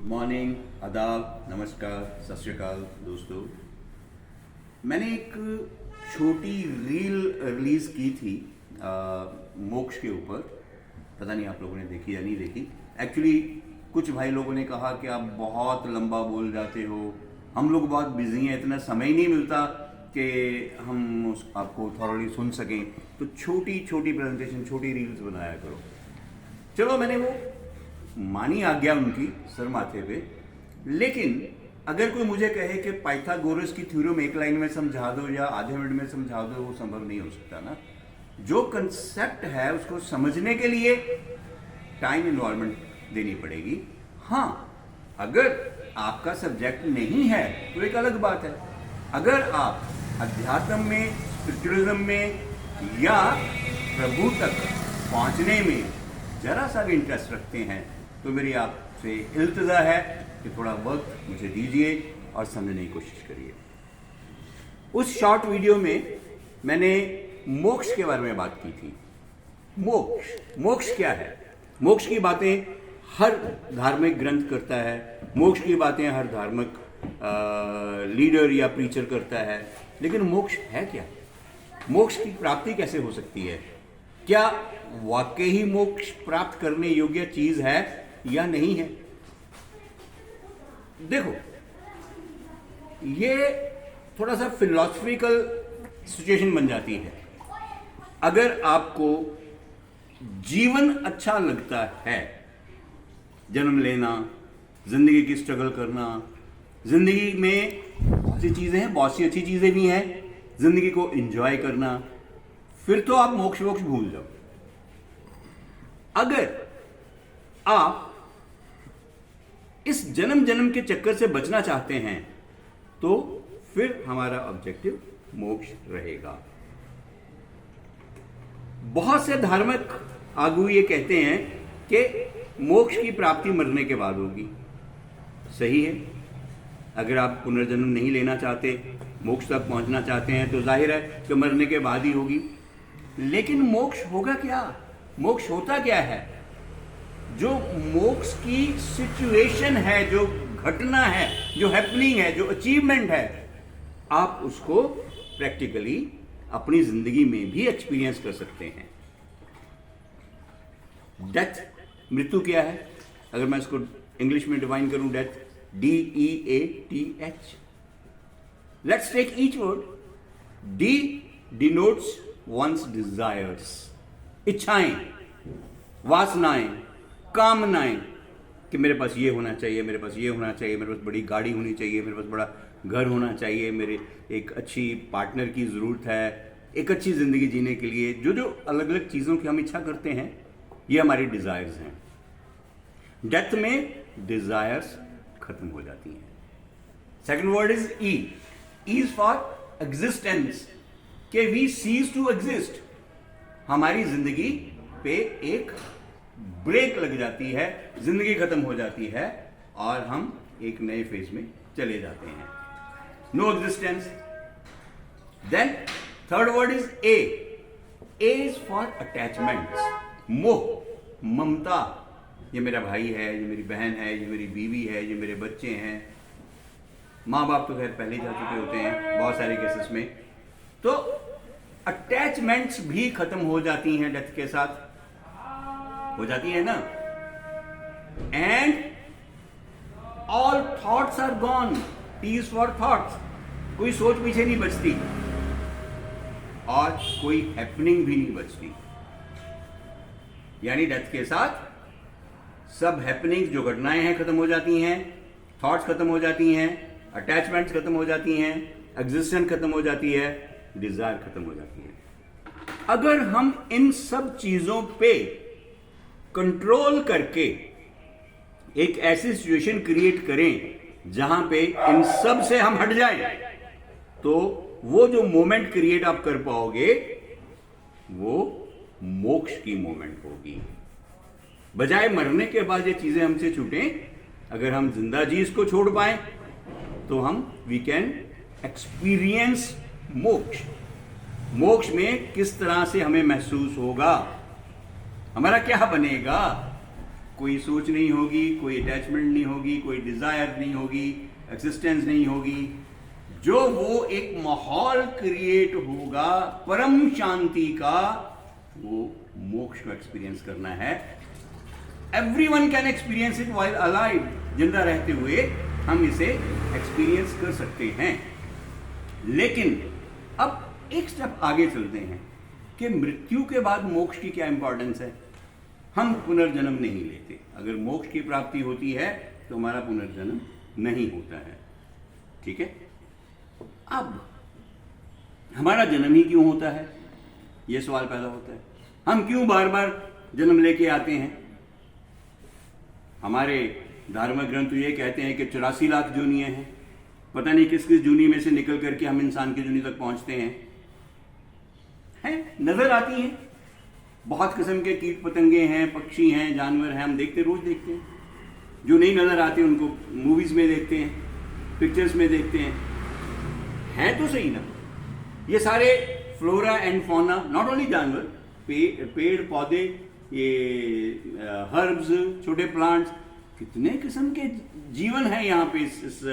Morning, आदाब, नमस्कार, सत श्री अकाल दोस्तों। मैंने एक छोटी रील रिलीज़ की थी मोक्ष के ऊपर। पता नहीं आप लोगों ने देखी या नहीं देखी। एक्चुअली कुछ भाई लोगों ने कहा कि आप बहुत लंबा बोल जाते हो, हम लोग बहुत बिजी हैं, इतना समय नहीं मिलता कि हम आपको थॉरली सुन सकें, तो छोटी छोटी प्रेजेंटेशन, छोटी रील्स बनाया करो। चलो, मैंने वो मानी आज्ञा उनकी सर माथे पे। लेकिन अगर कोई मुझे कहे कि पाइथागोरस की थ्योरम एक लाइन में समझा दो या आधे मिनट में समझा दो, वो संभव नहीं हो सकता ना। जो कंसेप्ट है उसको समझने के लिए टाइम इन्वॉल्वमेंट देनी पड़ेगी। हाँ, अगर आपका सब्जेक्ट नहीं है तो एक अलग बात है। अगर आप अध्यात्म में, स्पिरिचुअलिज्म में या प्रभु तक पहुंचने में जरा सा भी इंटरेस्ट रखते हैं तो मेरी आपसे इल्तिजा है कि थोड़ा वक्त मुझे दीजिए और समझने की कोशिश करिए। उस शॉर्ट वीडियो में मैंने मोक्ष के बारे में बात की थी। मोक्ष क्या है? मोक्ष की बातें हर धार्मिक ग्रंथ करता है, मोक्ष की बातें हर धार्मिक लीडर या प्रीचर करता है। लेकिन मोक्ष है क्या? मोक्ष की प्राप्ति कैसे हो सकती है? क्या वाकई ही मोक्ष प्राप्त करने योग्य चीज है या नहीं है? देखो, ये थोड़ा सा फिलॉसफिकल सिचुएशन बन जाती है। अगर आपको जीवन अच्छा लगता है, जन्म लेना, जिंदगी की स्ट्रगल करना, जिंदगी में बहुत सी चीजें हैं, बहुत सी अच्छी चीजें भी हैं, जिंदगी को एंजॉय करना, फिर तो आप मोक्ष भूल जाओ। अगर आप इस जन्म जन्म के चक्कर से बचना चाहते हैं तो फिर हमारा ऑब्जेक्टिव मोक्ष रहेगा। बहुत से धार्मिक आगू ये कहते हैं कि मोक्ष की प्राप्ति मरने के बाद होगी। सही है। अगर आप पुनर्जन्म नहीं लेना चाहते, मोक्ष तक पहुंचना चाहते हैं, तो जाहिर है कि मरने के बाद ही होगी। लेकिन मोक्ष होगा क्या? मोक्ष होता क्या है? जो मोक्ष की सिचुएशन है, जो घटना है, जो हैपनिंग है, जो अचीवमेंट है, आप उसको प्रैक्टिकली अपनी जिंदगी में भी एक्सपीरियंस कर सकते हैं। डेथ, मृत्यु क्या है? अगर मैं इसको इंग्लिश में डिफाइन करूं, death, DEATH। Let's take each word. D denotes one's desires, इच्छाएं, वासनाएं, कामनाएं कि मेरे पास ये होना चाहिए, मेरे पास ये होना चाहिए, मेरे पास बड़ी गाड़ी होनी चाहिए, मेरे पास बड़ा घर होना चाहिए, मेरे एक अच्छी पार्टनर की ज़रूरत है, एक अच्छी ज़िंदगी जीने के लिए जो जो अलग अलग चीज़ों की हम इच्छा करते हैं, ये हमारी डिज़ायर्स हैं। डेथ में डिज़ायर्स खत्म हो जाती हैं। Second word is E is for existence, कि वी सीज टू एग्जिस्ट। हमारी जिंदगी पे एक ब्रेक लग जाती है, जिंदगी खत्म हो जाती है और हम एक नए फेज में चले जाते हैं। No existence. Then third word is A is for attachments, मोह, ममता। ये मेरा भाई है, ये मेरी बहन है, ये मेरी बीवी है, ये मेरे बच्चे हैं। माँ बाप तो खैर पहले जा चुके होते हैं बहुत सारे केसेस में। तो अटैचमेंट्स भी खत्म हो जाती हैं, डेथ के साथ हो जाती है ना। And all thoughts are gone, T is for thoughts. कोई सोच पीछे नहीं बचती और कोई हैपनिंग भी नहीं बचती। यानी डेथ के साथ सब हैपनिंग, जो घटनाएं हैं, खत्म हो जाती हैं, थॉट्स खत्म हो जाती हैं, अटैचमेंट्स खत्म हो जाती हैं, एग्जिस्टेंस खत्म हो जाती है, डिजायर खत्म हो जाती है। अगर हम इन सब चीजों पे कंट्रोल करके एक ऐसी सिचुएशन क्रिएट करें जहां पे इन सब से हम हट जाएं, तो वो जो मोमेंट क्रिएट आप कर पाओगे वो मोक्ष की मोमेंट होगी। बजाय मरने के बाद ये चीजें हमसे छूटें, अगर हम जिंदा जी इसको छोड़ पाए तो हम वी कैन एक्सपीरियंस मोक्ष। मोक्ष में किस तरह से हमें महसूस होगा, हमारा क्या बनेगा, कोई सोच नहीं होगी, कोई अटैचमेंट नहीं होगी, कोई डिजायर नहीं होगी, एक्सिस्टेंस नहीं होगी। जो वो एक माहौल क्रिएट होगा परम शांति का, वो मोक्ष का एक्सपीरियंस करना है। Everyone can experience it while alive. जिंदा रहते हुए हम इसे एक्सपीरियंस कर सकते हैं। लेकिन अब एक स्टेप आगे चलते हैं कि मृत्यु के बाद मोक्ष की क्या इंपॉर्टेंस है। हम पुनर्जन्म नहीं लेते। अगर मोक्ष की प्राप्ति होती है तो हमारा पुनर्जन्म नहीं होता है। ठीक है। अब हमारा जन्म ही क्यों होता है, यह सवाल पैदा होता है। हम क्यों बार बार जन्म लेके आते हैं। हमारे धार्मिक ग्रंथ ये कहते हैं कि 84 लाख जूनियां हैं। पता नहीं किस किस जूनी में से निकल करके हम इंसान की जूनी तक पहुंचते हैं। नजर आती हैं बहुत किस्म के कीट पतंगे हैं, पक्षी हैं, जानवर हैं, हम देखते, रोज देखते हैं। जो नहीं नजर आते उनको मूवीज में देखते हैं, पिक्चर्स में देखते हैं। है तो सही ना। ये सारे flora and fauna, not only जानवर, पेड़ पौधे, ये हर्ब्स, छोटे प्लांट्स, कितने किस्म के जीवन है यहाँ पे इस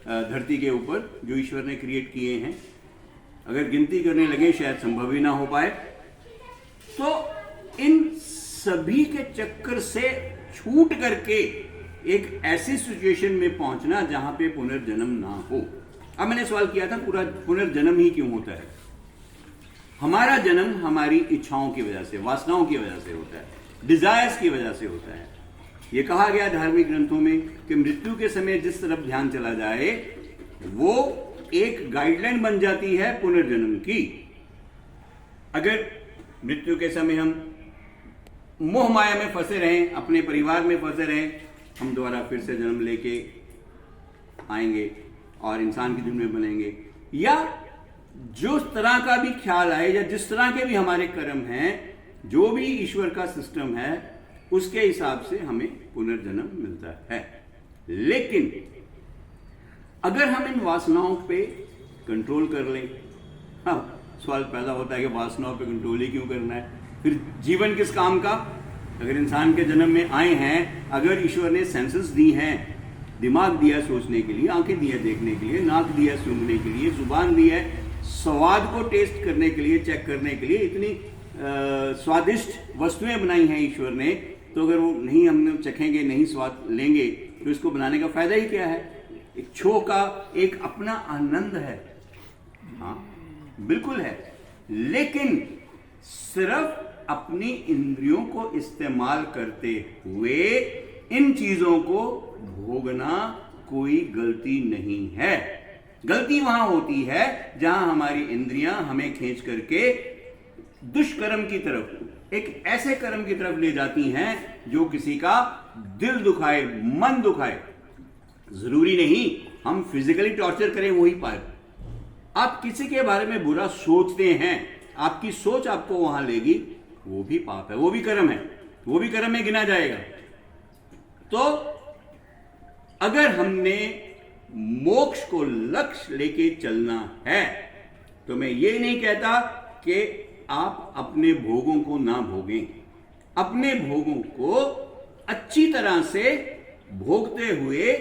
धरती के ऊपर जो ईश्वर ने क्रिएट किए हैं। अगर गिनती करने लगे शायद संभव ही ना हो पाए। तो इन सभी के चक्कर से छूट करके एक ऐसी सिचुएशन में पहुंचना जहां पे पुनर्जन्म ना हो। अब मैंने सवाल किया था पूरा पुनर्जन्म ही क्यों होता है। हमारा जन्म हमारी इच्छाओं की वजह से, वासनाओं की वजह से होता है, डिजायर्स की वजह से होता है। यह कहा गया धार्मिक ग्रंथों में कि मृत्यु के समय जिस तरफ ध्यान चला जाए वो एक गाइडलाइन बन जाती है पुनर्जन्म की। अगर मृत्यु के समय हम मोह माया में फंसे रहें, अपने परिवार में फंसे रहें, हम दोबारा फिर से जन्म लेके आएंगे और इंसान की दुनिया में बनेंगे। या जो तरह का भी ख्याल आए या जिस तरह के भी हमारे कर्म हैं, जो भी ईश्वर का सिस्टम है उसके हिसाब से हमें पुनर्जन्म मिलता है। लेकिन अगर हम इन वासनाओं पे कंट्रोल कर लें, हाँ सवाल पैदा होता है कि वासनाओं पे कंट्रोल ही क्यों करना है, फिर जीवन किस काम का। अगर इंसान के जन्म में आए हैं, अगर ईश्वर ने सेंसेस दी हैं, दिमाग दिया सोचने के लिए, आंखें दी है देखने के लिए, नाक दिया सूंघने के लिए, जुबान दी है स्वाद को टेस्ट करने के लिए, चेक करने के लिए, इतनी स्वादिष्ट वस्तुएं बनाई हैं ईश्वर ने, तो अगर वो नहीं हम चखेंगे, नहीं स्वाद लेंगे, तो इसको बनाने का फायदा ही क्या है। एक छो का एक अपना आनंद है, हाँ बिल्कुल है, लेकिन सिर्फ अपनी इंद्रियों को इस्तेमाल करते हुए इन चीजों को भोगना कोई गलती नहीं है। गलती वहां होती है जहां हमारी इंद्रियां हमें खींच करके दुष्कर्म की तरफ, एक ऐसे कर्म की तरफ ले जाती हैं जो किसी का दिल दुखाए, मन दुखाए। जरूरी नहीं हम फिजिकली टॉर्चर करें वही पाप। आप किसी के बारे में बुरा सोचते हैं, आपकी सोच आपको वहां लेगी, वो भी पाप है, वो भी कर्म है, वो भी कर्म में गिना जाएगा। तो अगर हमने मोक्ष को लक्ष्य लेके चलना है तो मैं ये नहीं कहता कि आप अपने भोगों को ना भोगें। अपने भोगों को अच्छी तरह से भोगते हुए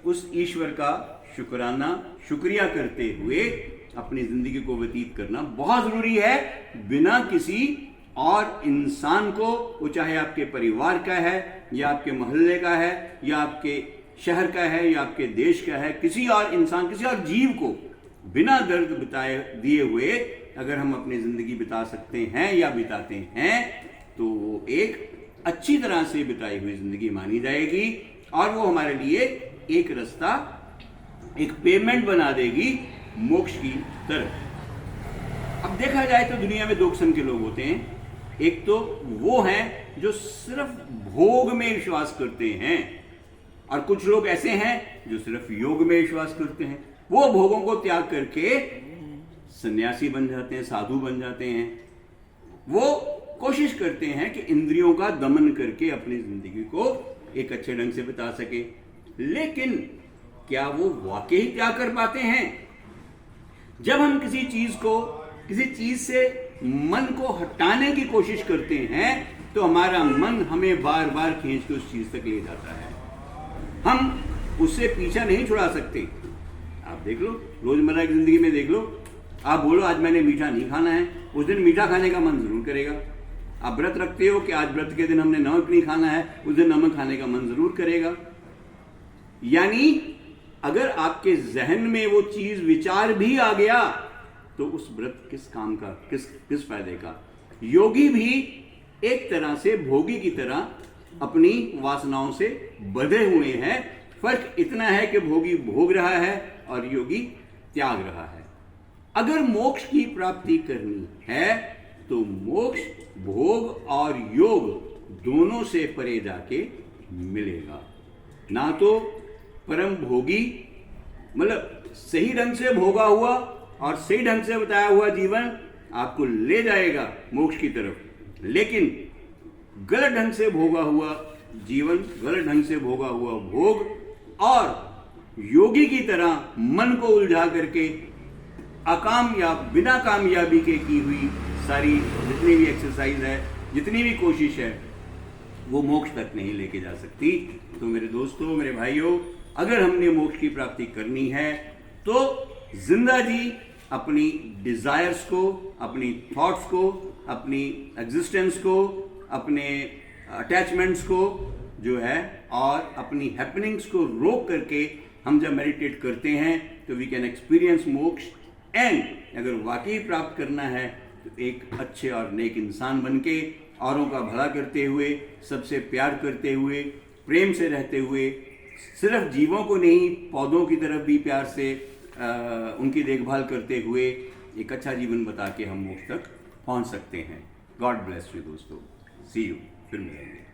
उस ईश्वर का शुक्रिया करते हुए अपनी जिंदगी को व्यतीत करना बहुत जरूरी है। बिना किसी और इंसान को, वो चाहे आपके परिवार का है या आपके मोहल्ले का है या आपके शहर का है या आपके देश का है, किसी और इंसान, किसी और जीव को बिना दर्द बिताए दिए हुए अगर हम अपनी जिंदगी बिता सकते हैं या बिताते हैं तो वो एक अच्छी तरह से बिताई हुई जिंदगी मानी जाएगी और वो हमारे लिए एक रास्ता, एक पेमेंट बना देगी मोक्ष की तरफ। अब देखा जाए तो दुनिया में दो किस्म के लोग होते हैं। एक तो वो हैं जो सिर्फ भोग में विश्वास करते हैं और कुछ लोग ऐसे हैं जो सिर्फ योग में विश्वास करते हैं। वो भोगों को त्याग करके सन्यासी बन जाते हैं, साधु बन जाते हैं। वो कोशिश करते हैं कि इंद्रियों का दमन करके अपनी जिंदगी को एक अच्छे ढंग से बिता सके। लेकिन क्या वो वाकई ही त्याग कर पाते हैं? जब हम किसी चीज से मन को हटाने की कोशिश करते हैं तो हमारा मन हमें बार बार खींच के उस चीज तक ले जाता है। हम उससे पीछा नहीं छुड़ा सकते। आप देख लो, रोजमर्रा की जिंदगी में देख लो, आप बोलो आज मैंने मीठा नहीं खाना है, उस दिन मीठा खाने का मन जरूर करेगा। आप व्रत रखते हो कि आज व्रत के दिन हमने नमक नहीं खाना है, उस दिन नमक खाने का मन जरूर करेगा। यानी अगर आपके जहन में वो चीज विचार भी आ गया तो उस व्रत किस काम का, किस फायदे का। योगी भी एक तरह से भोगी की तरह अपनी वासनाओं से बंधे हुए हैं। फर्क इतना है कि भोगी भोग रहा है और योगी त्याग रहा है। अगर मोक्ष की प्राप्ति करनी है तो मोक्ष भोग और योग दोनों से परे जाके मिलेगा। ना तो परम भोगी मतलब सही ढंग से भोगा हुआ और सही ढंग से बताया हुआ जीवन आपको ले जाएगा मोक्ष की तरफ, लेकिन गलत ढंग से भोगा हुआ जीवन, गलत ढंग से भोगा हुआ भोग और योगी की तरह मन को उलझा करके अकामयाब, बिना कामयाबी के की हुई सारी जितनी भी एक्सरसाइज है, जितनी भी कोशिश है, वो मोक्ष तक नहीं लेके जा सकती। तो मेरे दोस्तों, मेरे भाइयों, अगर हमने मोक्ष की प्राप्ति करनी है तो जिंदा जी अपनी डिजायर्स को, अपनी थॉट्स को, अपनी एग्जिस्टेंस को, अपने अटैचमेंट्स को जो है और अपनी हैपनिंग्स को रोक करके हम जब मेडिटेट करते हैं तो वी कैन एक्सपीरियंस मोक्ष। एंड अगर वाकई प्राप्त करना है तो एक अच्छे और नेक इंसान बनके, औरों का भला करते हुए, सबसे प्यार करते हुए, प्रेम से रहते हुए, सिर्फ जीवों को नहीं पौधों की तरफ भी प्यार से उनकी देखभाल करते हुए एक अच्छा जीवन बता के हम मोक्ष तक पहुंच सकते हैं। गॉड ब्लेस यू दोस्तों, सी यू, फिर मिलेंगे।